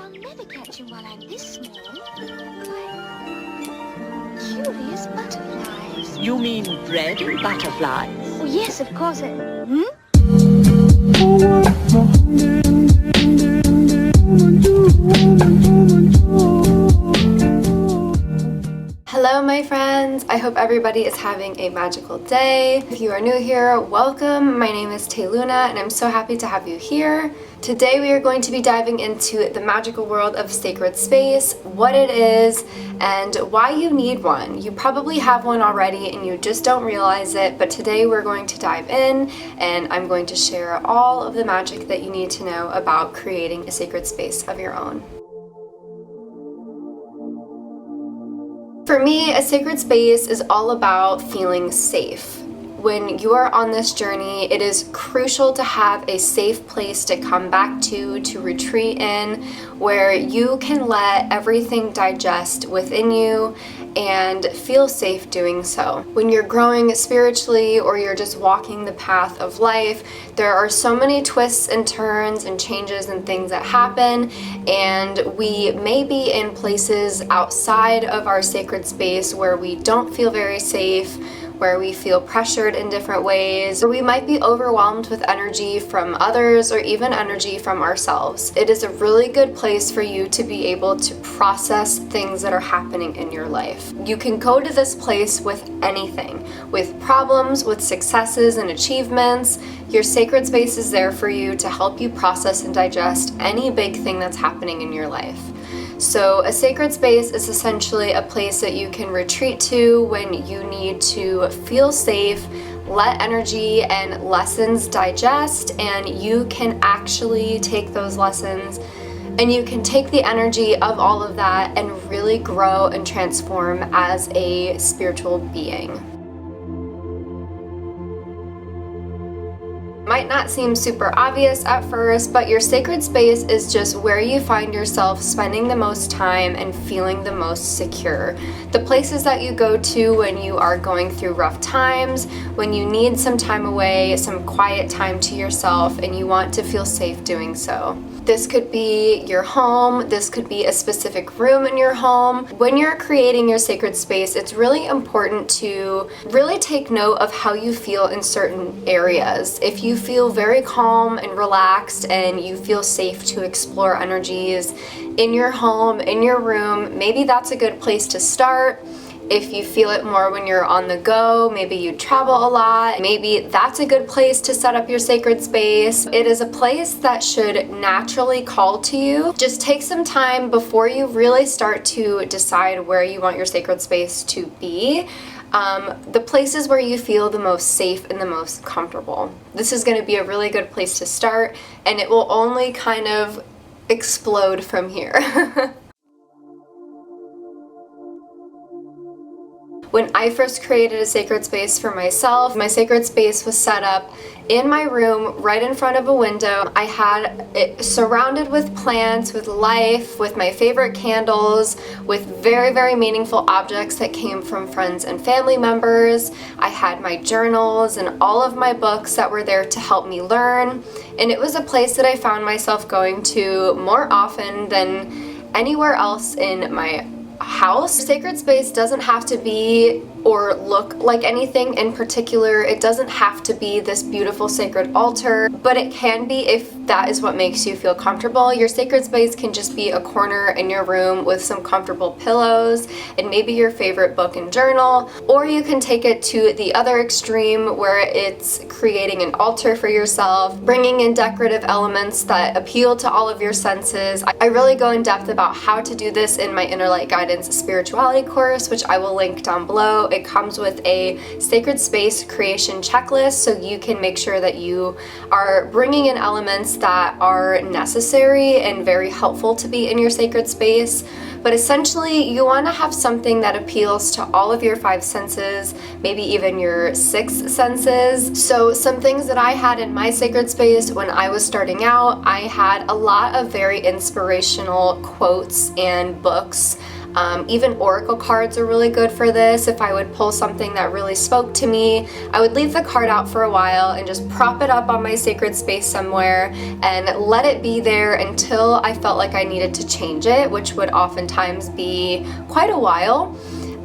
I'll never catch him while I'm this small. Why, curious butterflies. You mean bread and butterflies? Oh, yes, of course. Hello my friends, I hope everybody is having a magical day. If you are new here, welcome. My name is Taylluna and I'm so happy to have you here. Today we are going to be diving into the magical world of sacred space, what it is, and why you need one. You probably have one already and you just don't realize it, but today we're going to dive in and I'm going to share all of the magic that you need to know about creating a sacred space of your own. For me, a sacred space is all about feeling safe. When you are on this journey, it is crucial to have a safe place to come back to retreat in, where you can let everything digest within you and feel safe doing so. When you're growing spiritually or you're just walking the path of life, there are so many twists and turns and changes and things that happen, and we may be in places outside of our sacred space where we don't feel very safe, where we feel pressured in different ways, or we might be overwhelmed with energy from others or even energy from ourselves. It is a really good place for you to be able to process things that are happening in your life. You can go to this place with anything, with problems, with successes and achievements. Your sacred space is there for you to help you process and digest any big thing that's happening in your life. So a sacred space is essentially a place that you can retreat to when you need to feel safe, let energy and lessons digest, and you can actually take those lessons and you can take the energy of all of that and really grow and transform as a spiritual being. Might not seem super obvious at first, but your sacred space is just where you find yourself spending the most time and feeling the most secure. The places that you go to when you are going through rough times, when you need some time away, some quiet time to yourself, and you want to feel safe doing so. This could be your home, this could be a specific room in your home. When you're creating your sacred space, it's really important to really take note of how you feel in certain areas. If you feel very calm and relaxed and you feel safe to explore energies in your home, in your room, maybe that's a good place to start. If you feel it more when you're on the go, maybe you travel a lot, maybe that's a good place to set up your sacred space. It is a place that should naturally call to you. Just take some time before you really start to decide where you want your sacred space to be. The places where you feel the most safe and the most comfortable. This is going to be a really good place to start, and it will only kind of explode from here. When I first created a sacred space for myself, my sacred space was set up in my room right in front of a window. I had it surrounded with plants, with life, with my favorite candles, with very, very meaningful objects that came from friends and family members. I had my journals and all of my books that were there to help me learn. And it was a place that I found myself going to more often than anywhere else in my house. Sacred space doesn't have to be or look like anything in particular. It doesn't have to be this beautiful sacred altar, but it can be if that is what makes you feel comfortable. Your sacred space can just be a corner in your room with some comfortable pillows and maybe your favorite book and journal, or you can take it to the other extreme where it's creating an altar for yourself, bringing in decorative elements that appeal to all of your senses. I really go in depth about how to do this in my Inner Light Guidance spirituality course, which I will link down below. It comes with a sacred space creation checklist, so you can make sure that you are bringing in elements that are necessary and very helpful to be in your sacred space. But essentially, you want to have something that appeals to all of your 5 senses, maybe even your 6 senses. So some things that I had in my sacred space when I was starting out, I had a lot of very inspirational quotes and books Even oracle cards are really good for this. If I would pull something that really spoke to me, I would leave the card out for a while and just prop it up on my sacred space somewhere and let it be there until I felt like I needed to change it, which would oftentimes be quite a while.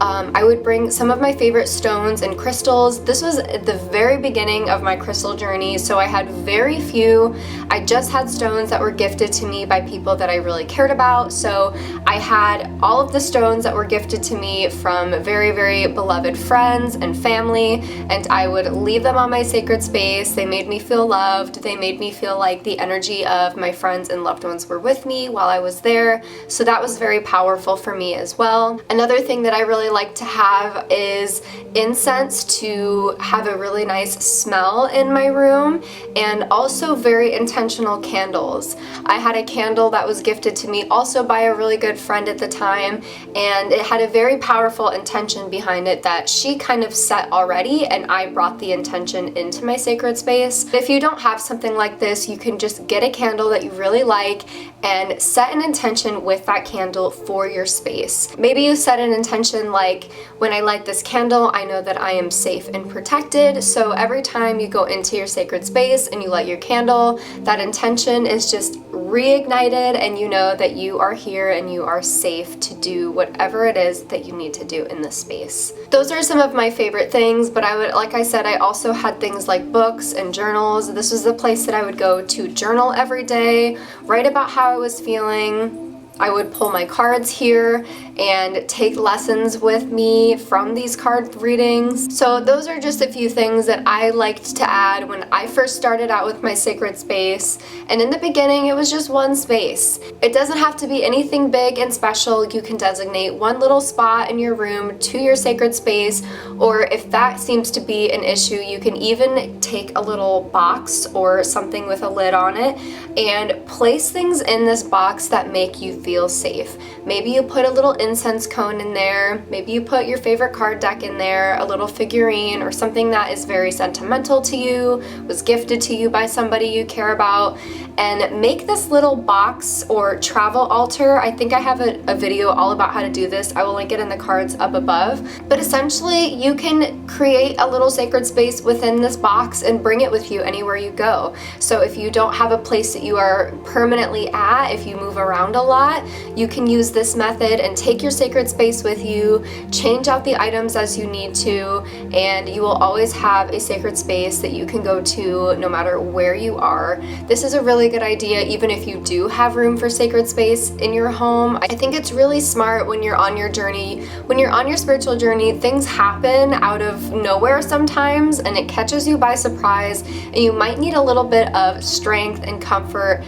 I would bring some of my favorite stones and crystals. This was at the very beginning of my crystal journey, so I had very few. I just had stones that were gifted to me by people that I really cared about. So I had all of the stones that were gifted to me from very, very beloved friends and family, and I would leave them on my sacred space. They made me feel loved. They made me feel like the energy of my friends and loved ones were with me while I was there. So that was very powerful for me as well. Another thing that I really like to have is incense to have a really nice smell in my room, and also very intentional candles. I had a candle that was gifted to me also by a really good friend at the time, and it had a very powerful intention behind it that she kind of set already, and I brought the intention into my sacred space. If you don't have something like this, you can just get a candle that you really like and set an intention with that candle for your space. Maybe you set an intention like, when I light this candle, I know that I am safe and protected. So every time you go into your sacred space and you light your candle, that intention is just reignited, and you know that you are here and you are safe to do whatever it is that you need to do in this space. Those are some of my favorite things, but like I said, I also had things like books and journals. This was the place that I would go to journal every day, write about how I was feeling. I would pull my cards here and take lessons with me from these card readings. So those are just a few things that I liked to add when I first started out with my sacred space. And in the beginning, it was just one space. It doesn't have to be anything big and special. You can designate one little spot in your room to your sacred space, or if that seems to be an issue, you can even take a little box or something with a lid on it and place things in this box that make you feel safe. Maybe you put a little incense cone in there, maybe you put your favorite card deck in there, a little figurine or something that is very sentimental to you, was gifted to you by somebody you care about, and make this little box or travel altar. I think I have a video all about how to do this. I will link it in the cards up above. But essentially, you can create a little sacred space within this box and bring it with you anywhere you go. So if you don't have a place that you are permanently at, if you move around a lot, you can use this method and take your sacred space with you, change out the items as you need to, and you will always have a sacred space that you can go to no matter where you are. This is a really good idea even if you do have room for sacred space in your home. I think it's really smart when you're on your journey, when you're on your spiritual journey, things happen out of nowhere sometimes and it catches you by surprise, and you might need a little bit of strength and comfort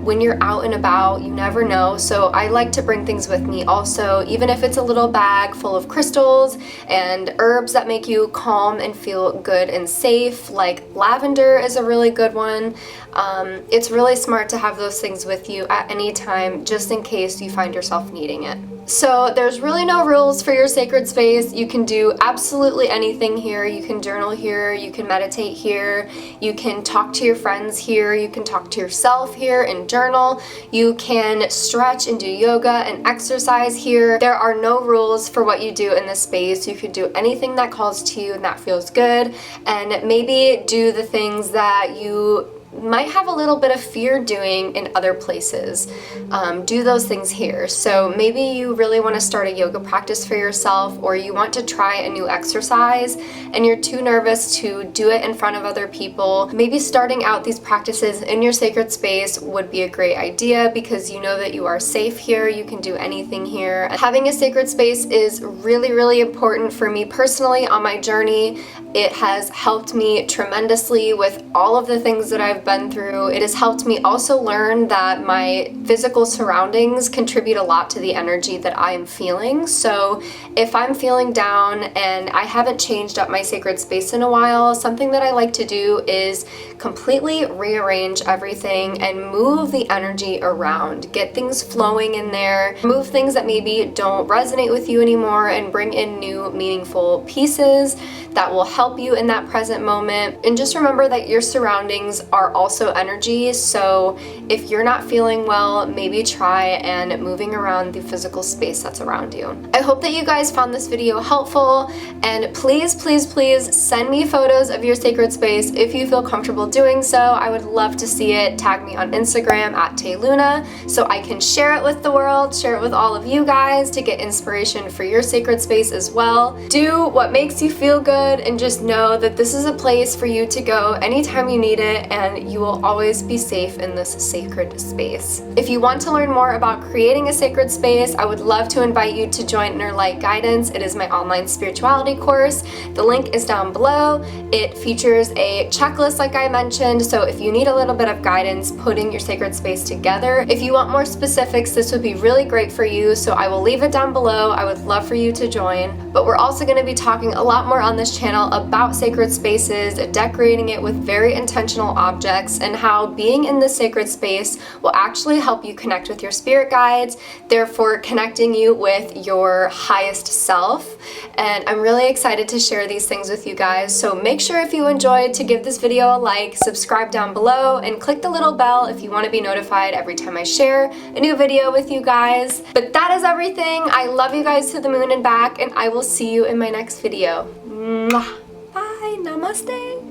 when you're out and about. You never know. So I like to bring things with me also, even if it's a little bag full of crystals and herbs that make you calm and feel good and safe, like lavender is a really good one. It's really smart to have those things with you at any time, just in case you find yourself needing it. So there's really no rules for your sacred space. You can do absolutely anything here. You can journal here, you can meditate here, you can talk to your friends here, you can talk to yourself here and journal, you can stretch and do yoga and exercise here. There are no rules for what you do in this space. You can do anything that calls to you and that feels good, and maybe do the things that you might have a little bit of fear doing in other places. Do those things here. So maybe you really want to start a yoga practice for yourself, or you want to try a new exercise and you're too nervous to do it in front of other people. Maybe starting out these practices in your sacred space would be a great idea because you know that you are safe here. You can do anything here. Having a sacred space is really, really important for me personally on my journey. It has helped me tremendously with all of the things that I've been through. It has helped me also learn that my physical surroundings contribute a lot to the energy that I am feeling. So if I'm feeling down and I haven't changed up my sacred space in a while, something that I like to do is completely rearrange everything and move the energy around. Get things flowing in there, move things that maybe don't resonate with you anymore, and bring in new meaningful pieces that will help you in that present moment. And just remember that your surroundings are also energy, so if you're not feeling well, maybe try and moving around the physical space that's around you. I hope that you guys found this video helpful, and please, please, please send me photos of your sacred space if you feel comfortable doing so. I would love to see it. Tag me on Instagram at Taylluna so I can share it with the world, share it with all of you guys to get inspiration for your sacred space as well. Do what makes you feel good, and just know that this is a place for you to go anytime you need it, and you will always be safe in this sacred space. If you want to learn more about creating a sacred space, I would love to invite you to join Inner Light Guidance. It is my online spirituality course. The link is down below. It features a checklist like I mentioned, so if you need a little bit of guidance putting your sacred space together, if you want more specifics, this would be really great for you, so I will leave it down below. I would love for you to join. But we're also going to be talking a lot more on this channel about sacred spaces, decorating it with very intentional objects, and how being in this sacred space will actually help you connect with your spirit guides, therefore connecting you with your highest self. And I'm really excited to share these things with you guys, so make sure if you enjoyed to give this video a like, subscribe down below, and click the little bell if you want to be notified every time I share a new video with you guys. But that is everything. I love you guys to the moon and back, and I will see you in my next video. Mwah. Bye. Namaste.